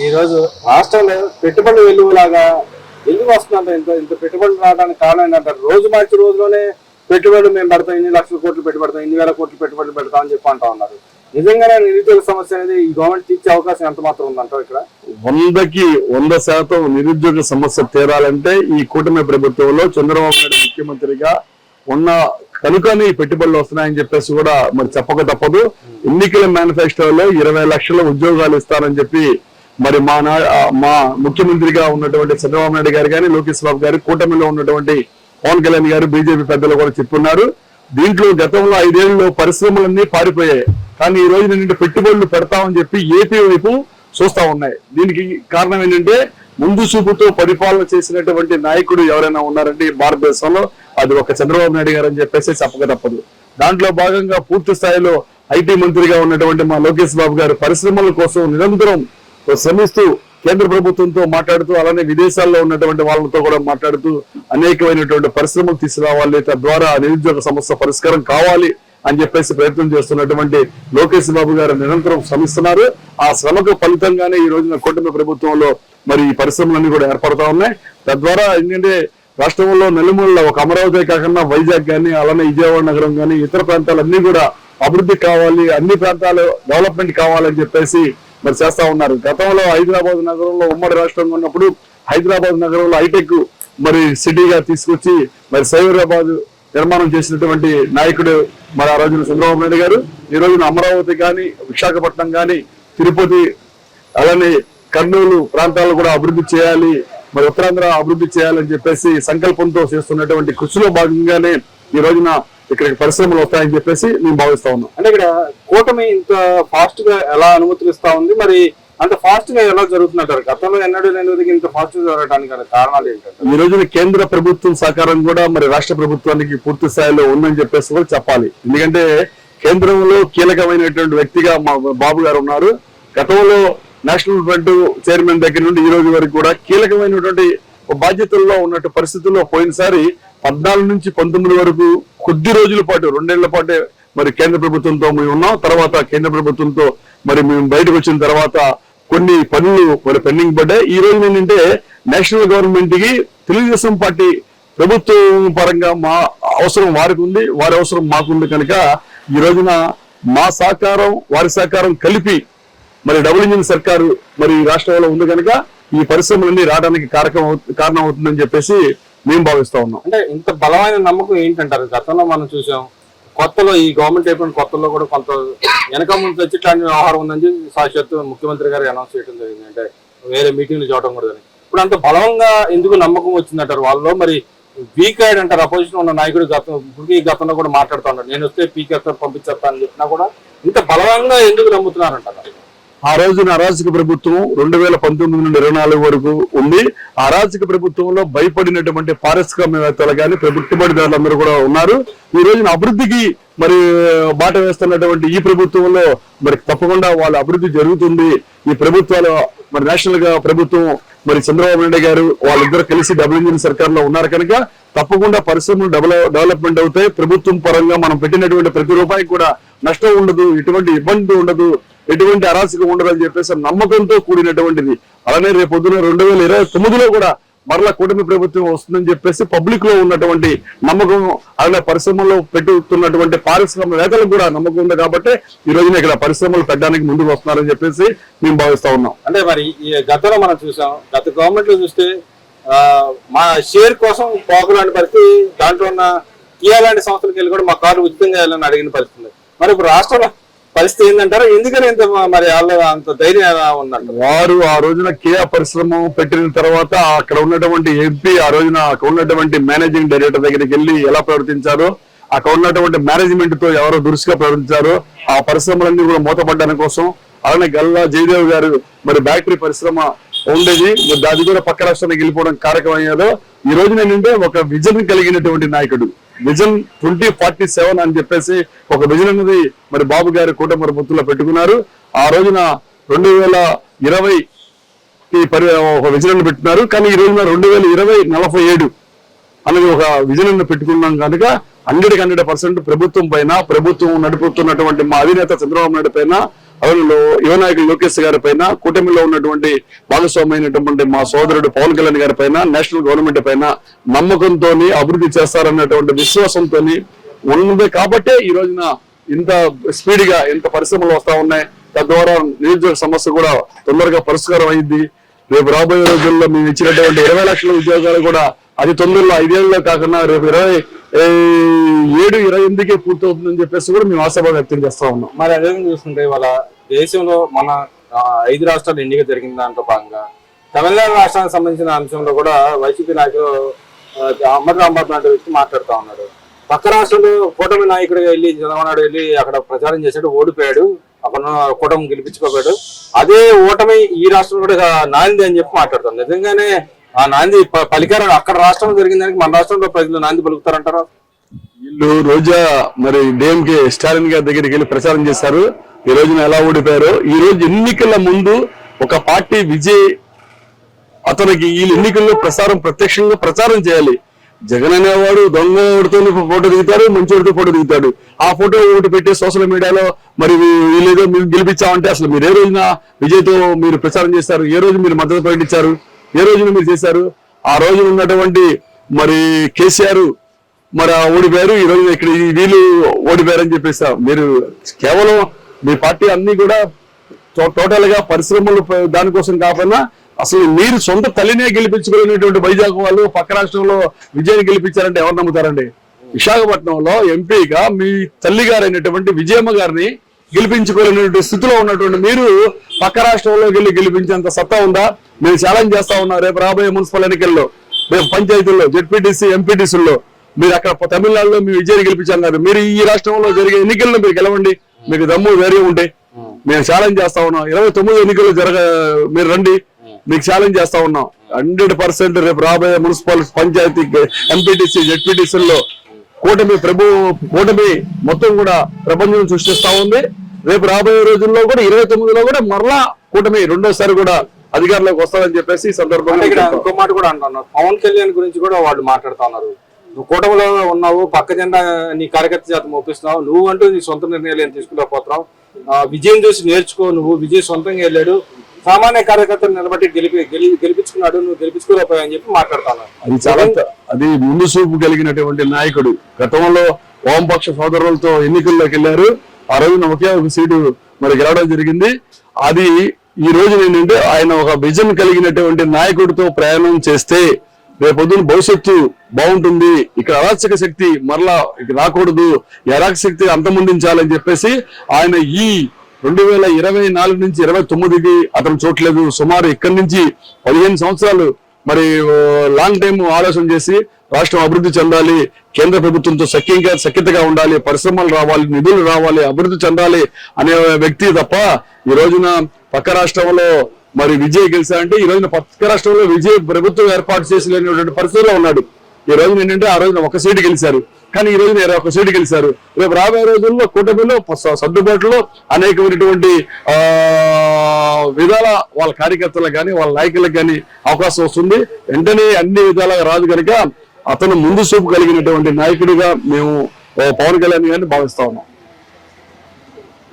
ఈ రోజు రాష్ట్రంలో పెట్టుబడులు వెలువలాగా ఎందుకు వస్తుందంట ఇంత ఇంత పెట్టుబడులు రావడానికి కారణం ఏంటంటారు? రోజు మార్చి రోజులోనే పెట్టుబడులు మేము పెడతాం, ఇన్ని లక్షల కోట్లు పెట్టుబడతాం, ఇన్ని వేల కోట్లు పెట్టుబడులు పెడతాం అని చెప్పి అంటా ఉన్నారు. నిజంగానే నిరుద్యోగ సమస్య అనేది ఈ గవర్నమెంట్ తీర్చే అవకాశం ఎంత మాత్రం ఉందంటారు? ఇక్కడ 100% నిరుద్యోగ సమస్య తీరాలంటే ఈ కూటమి ప్రభుత్వంలో చంద్రబాబు నాయుడు ముఖ్యమంత్రిగా ఉన్న కనుకని పెట్టుబడులు వస్తున్నాయని చెప్పేసి కూడా మరి చెప్పక తప్పదు. ఎన్నికల మేనిఫెస్టోలో 20 లక్షల ఉద్యోగాలు ఇస్తారని చెప్పి మరి మా ముఖ్యమంత్రిగా ఉన్నటువంటి చంద్రబాబు నాయుడు గారు కానీ, లోకేష్ బాబు గారు, కూటమిలో ఉన్నటువంటి పవన్ కళ్యాణ్ గారు, బీజేపీ పెద్దలు కూడా చెప్పున్నారు. దీంట్లో గతంలో 5 ఏళ్లలో పరిశ్రమలన్నీ పారిపోయాయి. కానీ ఈ రోజు నిండి పెట్టుబడులు పెడతామని చెప్పి ఏపీ వైపు చూస్తా ఉన్నాయి. దీనికి కారణం ఏంటంటే ముందు చూపుతో పరిపాలన చేసినటువంటి నాయకుడు ఎవరైనా ఉన్నారంటే భారతదేశంలో అది ఒక చంద్రబాబు నాయుడు గారు అని చెప్పేసి చెప్పక తప్పదు. దాంట్లో భాగంగా పూర్తి స్థాయిలో ఐటీ మంత్రిగా ఉన్నటువంటి మా లోకేష్ బాబు గారు పరిశ్రమల కోసం నిరంతరం శ్రమిస్తూ కేంద్ర ప్రభుత్వంతో మాట్లాడుతూ, అలానే విదేశాల్లో ఉన్నటువంటి వాళ్ళతో కూడా మాట్లాడుతూ అనేకమైనటువంటి పరిశ్రమలు తీసుకురావాలి, తద్వారా నిరుద్యోగ సమస్య పరిష్కారం కావాలి అని చెప్పేసి ప్రయత్నం చేస్తున్నటువంటి లోకేష్ బాబు గారు నిరంతరం శ్రమిస్తున్నారు. ఆ శ్రమకు ఫలితంగానే ఈ రోజున కూటమి ప్రభుత్వంలో మరి ఈ పరిశ్రమలన్నీ కూడా ఏర్పడతా ఉన్నాయి. తద్వారా ఏంటంటే రాష్ట్రంలో నలుమూలలో ఒక అమరావతి కాకుండా వైజాగ్ కానీ, అలానే విజయవాడ నగరం కానీ, ఇతర ప్రాంతాలన్నీ కూడా అభివృద్ధి కావాలి, అన్ని ప్రాంతాలు డెవలప్మెంట్ కావాలని చెప్పేసి మరి చేస్తా ఉన్నారు. గతంలో హైదరాబాద్ నగరంలో ఉమ్మడి రాష్ట్రంగా ఉన్నప్పుడు హైదరాబాద్ నగరంలో హైటెక్ మరి సిటీగా తీసుకొచ్చి మరి సైబరాబాద్ నిర్మాణం చేసినటువంటి నాయకుడు మరి ఆ రోజున చంద్రబాబు నాయుడు గారు. ఈ రోజున అమరావతి కానీ, విశాఖపట్నం కానీ, తిరుపతి, అలానే కర్నూలు ప్రాంతాలు కూడా అభివృద్ధి చేయాలి, మరి ఉత్తరాంధ్ర అభివృద్ధి చేయాలని చెప్పేసి సంకల్పంతో చేస్తున్నటువంటి కృషిలో భాగంగానే ఈ రోజున ఇక్కడికి పరిశ్రమలు వస్తాయని చెప్పేసి మేము భావిస్తా ఉన్నాం. అంటే ఇక్కడ కూటమి ఇంత ఫాస్ట్ గా ఎలా అనుమతులు ఇస్తా ఉంది, మరి అంత ఫాస్ట్ గా ఎలా జరుగుతుందంటారు? గతంలో ఎన్నడూ లేనిది ఇంత ఫాస్ట్ గా జరగడానికి కారణాలు ఏంటంటే ఈ రోజున కేంద్ర ప్రభుత్వం సహకారం కూడా మరి రాష్ట్ర ప్రభుత్వానికి పూర్తి స్థాయిలో ఉందని చెప్పేసి కూడా చెప్పాలి. ఎందుకంటే కేంద్రంలో కీలకమైనటువంటి వ్యక్తిగా మా బాబు గారు ఉన్నారు. గతంలో నేషనల్ ఫ్రంట్ చైర్మన్ దగ్గర నుండి ఈ రోజు వరకు కూడా కీలకమైనటువంటి బాధ్యతల్లో ఉన్నట్టు పరిస్థితుల్లో పోయినసారి 14 నుంచి 19 వరకు కొద్ది రోజుల పాటు 2 ఏళ్ల పాటే మరి కేంద్ర ప్రభుత్వంతో మేము ఉన్నాం. తర్వాత కేంద్ర ప్రభుత్వంతో మరి మేము బయటకు వచ్చిన తర్వాత కొన్ని పనులు మరి పెండింగ్ పడ్డాయి. ఈ రోజు ఏంటంటే నేషనల్ గవర్నమెంట్ కి తెలుగుదేశం పార్టీ ప్రభుత్వం పరంగా మా అవసరం వారికి ఉంది, వారి అవసరం మాకుంది. కనుక ఈ రోజున మా సహకారం వారి సహకారం కలిపి మరి డబుల్ ఇంజిన్ సర్కారు మరి రాష్ట్రంలో ఉంది కనుక ఈ పరిశ్రమలన్నీ రావడానికి కారణం అవుతుందని చెప్పేసి మేము భావిస్తా ఉన్నాం. అంటే ఇంత బలమైన నమ్మకం ఏంటంటారు? గతంలో మనం చూసాం, కొత్తలో ఈ గవర్నమెంట్ అయిపోయిన కొత్తలో కూడా కొంత వెనక ముందు వచ్చి ఇట్లాంటి వ్యవహారం ఉందని సాక్షాత్తు ముఖ్యమంత్రి గారు అనౌన్స్ చేయడం జరిగింది. అంటే వేరే మీటింగ్లు చూడటం కూడా. ఇప్పుడు అంత బలంగా ఎందుకు నమ్మకం వచ్చిందంటారు వాళ్ళలో? మరి వీక్ అయ్యాడు అంటారు అపోజిషన్ ఉన్న నాయకుడు. గతంలో కూడా మాట్లాడుతూ ఉంటారు, నేను వస్తే పీకేస్తా పంపించేస్తా అని చెప్పినా కూడా ఇంత బలంగా ఎందుకు నమ్ముతున్నారంటారు? ఆ రోజున అరాచక ప్రభుత్వం 2019 నుండి 24 వరకు ఉంది. ఆ అరాచక ప్రభుత్వంలో భయపడినటువంటి పారిశ్రామికవేత్తలు కానీ, పెట్టుబడిదారులందరూ కూడా ఉన్నారు. ఈ రోజున అభివృద్ధికి మరి బాట వేస్తున్నటువంటి ఈ ప్రభుత్వంలో మరి తప్పకుండా వాళ్ళ అభివృద్ధి జరుగుతుంది. ఈ ప్రభుత్వాలు మరి నేషనల్ గా ప్రభుత్వం మరి చంద్రబాబు నాయుడు గారు వాళ్ళిద్దరు కలిసి డబుల్ ఇంజిన్ సర్కార్ లో ఉన్నారు కనుక తప్పకుండా పరిశ్రమలు డెవలప్మెంట్ అవుతాయి. ప్రభుత్వం పరంగా మనం పెట్టినటువంటి ప్రతి రూపాయికి కూడా నష్టం ఉండదు, ఎటువంటి ఇబ్బంది ఉండదు, ఎటువంటి అరాచకం ఉండదని చెప్పేసి నమ్మకంతో కూడినటువంటిది. అలానే రేపు పొద్దున 2029లో కూడా మరలా కూటమి ప్రభుత్వం వస్తుందని చెప్పేసి పబ్లిక్ లో ఉన్నటువంటి నమ్మకం, అలానే పరిశ్రమలో పెట్టుతున్నటువంటి పారిశ్రామికవేత్తలకు కూడా నమ్మకం ఉంది. కాబట్టి ఈ రోజున ఇక్కడ పరిశ్రమలు పెట్టడానికి ముందుకు వస్తున్నారని చెప్పేసి మేము భావిస్తా ఉన్నాం. అంటే మరి ఈ గతంలో మనం చూసాం, గత గవర్నమెంట్ లో చూస్తే మా షేర్ కోసం పోకలాంటి పరిస్థితి, దాంట్లో ఉన్న కియా లాంటి సంస్థలకు వెళ్ళి కూడా మా కార్లు ఉచితంగా వెళ్ళాలని అడిగిన పరిస్థితి. మరి ఇప్పుడు రాష్ట్రంలో పరిస్థితి ఏంటంటారు? ఎందుకని ఇంత మరి అంత ధైర్యం ఉందంట? వారు ఆ రోజున కియా పరిశ్రమ పెట్టిన తర్వాత అక్కడ ఉన్నటువంటి ఎంపీ ఆ రోజున అక్కడ ఉన్నటువంటి మేనేజింగ్ డైరెక్టర్ దగ్గరికి వెళ్ళి ఎలా ప్రవర్తించారో, అక్కడ ఉన్నటువంటి మేనేజ్మెంట్ తో ఎవరో దురుసుగా ప్రవర్తించారో, ఆ పరిశ్రమలన్నీ కూడా మూతపడ్డానికి కోసం. అలానే గల్లా జయదేవ్ గారు మరి బ్యాటరీ పరిశ్రమ ఉండేది, అది కూడా పక్క రాష్ట్రానికి వెళ్ళిపోవడం కారకమయ్యేదో. ఈ రోజున ఏంటంటే ఒక విజన్ కలిగినటువంటి నాయకుడు, విజన్ 2047 అని చెప్పేసి ఒక విజన్ అనేది మరి బాబు గారి కూటమి ప్రభుత్వంలో పెట్టుకున్నారు. ఆ రోజున 2020 ఒక విజన్ పెట్టుకున్నారు. కానీ ఈ రోజున 2047 అనేది ఒక విజన్ పెట్టుకున్నాం కనుక 100% ప్రభుత్వం పైన, ప్రభుత్వం నడుపుతున్నటువంటి మా అధినేత చంద్రబాబు నాయుడు పైన, అవును యువ నాయకులు లోకేష్ గారి పైన, కూటమిలో ఉన్నటువంటి భాగస్వామి అయినటువంటి మా సోదరుడు పవన్ కళ్యాణ్ గారి పైన, నేషనల్ గవర్నమెంట్ పైన నమ్మకంతో అభివృద్ధి చేస్తారన్నటువంటి విశ్వాసంతో ఉన్నది కాబట్టే ఈ రోజున ఇంత స్పీడ్ గా ఇంత పరిశ్రమలు వస్తా ఉన్నాయి. తద్వారా నిరుద్యోగ సమస్య కూడా తొందరగా పరిష్కారం అయింది. రేపు రాబోయే రోజుల్లో మేము ఇచ్చినటువంటి 20 లక్షల ఉద్యోగాలు కూడా అది తొందరలో 5 ఏళ్ళలో కాకుండా రేపు 27-28కే పూర్తవుతుందని చెప్పేసి కూడా మేము ఆశాభావం వ్యక్తం చేస్తా ఉన్నాం. మరి అదే చూస్తుంటే ఇవాళ దేశంలో మన 5 రాష్ట్రాలు ఎన్నిక జరిగిన దాంట్లో భాగంగా తమిళనాడు రాష్ట్రానికి సంబంధించిన అంశంలో కూడా వైసీపీ నాయకులు అమర్ రాంబాబు లాంటి వ్యక్తి మాట్లాడుతూ ఉన్నాడు. పక్క రాష్ట్రంలో కూటమి నాయకుడిగా వెళ్ళి చంద్రబాబు నాయుడు వెళ్ళి అక్కడ ప్రచారం చేశాడు, ఓడిపోయాడు, అక్కడ కూటమి గెలిపించుకోపోయాడు. అదే ఓటమి ఈ రాష్ట్రంలో కూడా నాంది అని చెప్పి మాట్లాడుతాం. నిజంగానే ఆ నాంది పలికారు అక్కడ రాష్ట్రంలో జరిగిన దానికి మన రాష్ట్రంలో ప్రజలు నాంది పలుకుతారంటారా? వీళ్ళు రోజా మరి డిఎంకే స్టాలిన్ గారి దగ్గరికి వెళ్ళి ప్రచారం చేశారు. ఈ రోజున ఎలా ఓడిపోయారో, ఈ రోజు ఎన్నికల ముందు ఒక పార్టీ విజయ్ అతనికి ఈ ఎన్నికల్లో ప్రత్యక్షంగా ప్రచారం చేయాలి. జగన్ అనేవాడు దొంగ ఓడితో ఫోటో దిగుతాడు, మంచి ఓడితో ఫోటో దిగుతాడు. ఆ ఫోటో ఒకటి పెట్టి సోషల్ మీడియాలో మరి వీళ్ళేదో మీరు గెలిపించామంటే అసలు మీరు ఏ రోజున విజయ్తో మీరు ప్రచారం చేశారు? ఏ రోజు మీరు మద్దతు ప్రకటించారు? ఏ రోజున మీరు చేశారు? ఆ రోజున ఉన్నటువంటి మరి కేసీఆర్ మరి ఓడిపోయారు, ఈ రోజు ఇక్కడ వీళ్ళు ఓడిపోయారని చెప్పేసి మీరు కేవలం మీ పార్టీ అన్ని కూడా టోటల్ గా పరిశ్రమలు దానికోసం కాకుండా అసలు మీరు సొంత తల్లినే గెలిపించుకునేటువంటి వైజాగ్ వాళ్ళు పక్క రాష్ట్రంలో విజయాన్ని గెలిపించారంటే ఎవరు నమ్ముతారండి? విశాఖపట్నంలో ఎంపీగా మీ తల్లి గారైనటువంటి విజయమ్మ గారిని గెలిపించుకోలేనటువంటి స్థితిలో ఉన్నటువంటి మీరు పక్క రాష్ట్రంలో గెలిపించేంత సత్తా ఉందా? మేము ఛాలెంజ్ చేస్తా ఉన్నాం. రేపు రాబోయే మున్సిపల్ ఎన్నికల్లో, రేపు పంచాయతీల్లో, జెడ్పీటీసీ, ఎంపీటీసీల్లో మీరు అక్కడ తమిళనాడులో మీ విజయాన్ని గెలిపించాలి కాదు, మీరు ఈ రాష్ట్రంలో జరిగే ఎన్నికల్లో మీరు గెలవండి. మీకు దమ్ము ధైర్యం ఉంటే మేము ఛాలెంజ్ చేస్తా ఉన్నాం. 29 ఎన్నికలు మీరు రండి, మీకు ఛాలెంజ్ చేస్తా ఉన్నాం. 100% రేపు రాబోయే మున్సిపల్, పంచాయతీ, ఎంపీటీసీ, జెడ్పీటీసీల్లో కూటమి మొత్తం కూడా ప్రపంచం సృష్టిస్తా ఉంది. రేపు రాబోయే రోజుల్లో కూడా 29లో కూడా మరలా కూటమి రెండోసారి కూడా అధికారంలోకి వస్తారని చెప్పేసి ఈ సందర్భంగా ఇంకో మాట కూడా అంటున్నారు. పవన్ కళ్యాణ్ గురించి కూడా వాళ్ళు మాట్లాడుతా ఉన్నారు. నువ్వు కూటమిలో ఉన్నావు, పక్క జెండా నీ కార్యకర్త చేత మోపిస్తున్నావు, నువ్వు అంటూ నీ సొంత నిర్ణయాలు ఏం తీసుకుంటూ విజయం చూసి నేర్చుకో, నువ్వు విజయ్ సొంతంగా వెళ్ళాడు, సామాన్య కార్యకర్తలు నిలబట్టి గెలిపించుకున్నాడు, నువ్వు గెలిపించుకోలేకపోయా అని చెప్పి మాట్లాడుతున్నావు. అది చాలా అది ముందు చూపు కలిగినటువంటి నాయకుడు. గతంలో వామపక్ష సోదరులతో ఎన్నికల్లోకి వెళ్ళారు. ఆ రోజున ఒకే ఒక సీటు మరి గెలవడం జరిగింది. అది ఈ రోజు ఏంటంటే ఆయన ఒక విజన్ కలిగినటువంటి నాయకుడితో ప్రయాణం చేస్తే రేపొద్దున భవిష్యత్తు బాగుంటుంది, ఇక్కడ అరాచక శక్తి మరలా రాకూడదు, ఈ అరాచక శక్తి అంతమొందించాలని చెప్పేసి ఆయన ఈ 2024 నుంచి 29కి అతను చూడలేదు. సుమారు ఇక్కడి నుంచి 15 సంవత్సరాలు మరి లాంగ్ టైం ఆలోచన చేసి రాష్ట్రం అభివృద్ధి చెందాలి, కేంద్ర ప్రభుత్వంతో సఖ్యతగా ఉండాలి, పరిశ్రమలు రావాలి, నిధులు రావాలి, అభివృద్ధి చెందాలి అనే వ్యక్తి తప్ప ఈ రోజున పక్క రాష్ట్రంలో మరి విజయ్ గెలిచారంటే ఈ రోజున పక్క రాష్ట్రంలో విజయ్ ప్రభుత్వం ఏర్పాటు చేసినటువంటి పరిస్థితిలో ఉన్నాడు. ఈ రోజున ఏంటంటే ఆ రోజున 1 సీటు గెలిచారు, కానీ ఈ రోజున 21 సీటు గెలిచారు. రేపు రాబోయే రోజుల్లో కూటమిలో సర్దుబాటులో అనేకమైనటువంటి విధాల వాళ్ళ కార్యకర్తలకు కానీ వాళ్ళ నాయకులకు కానీ అవకాశం వస్తుంది. వెంటనే అన్ని విధాలుగా రాదు కనుక అతను ముందు చూపు కలిగినటువంటి నాయకుడిగా మేము పవన్ కళ్యాణ్ గారిని భావిస్తా ఉన్నాం.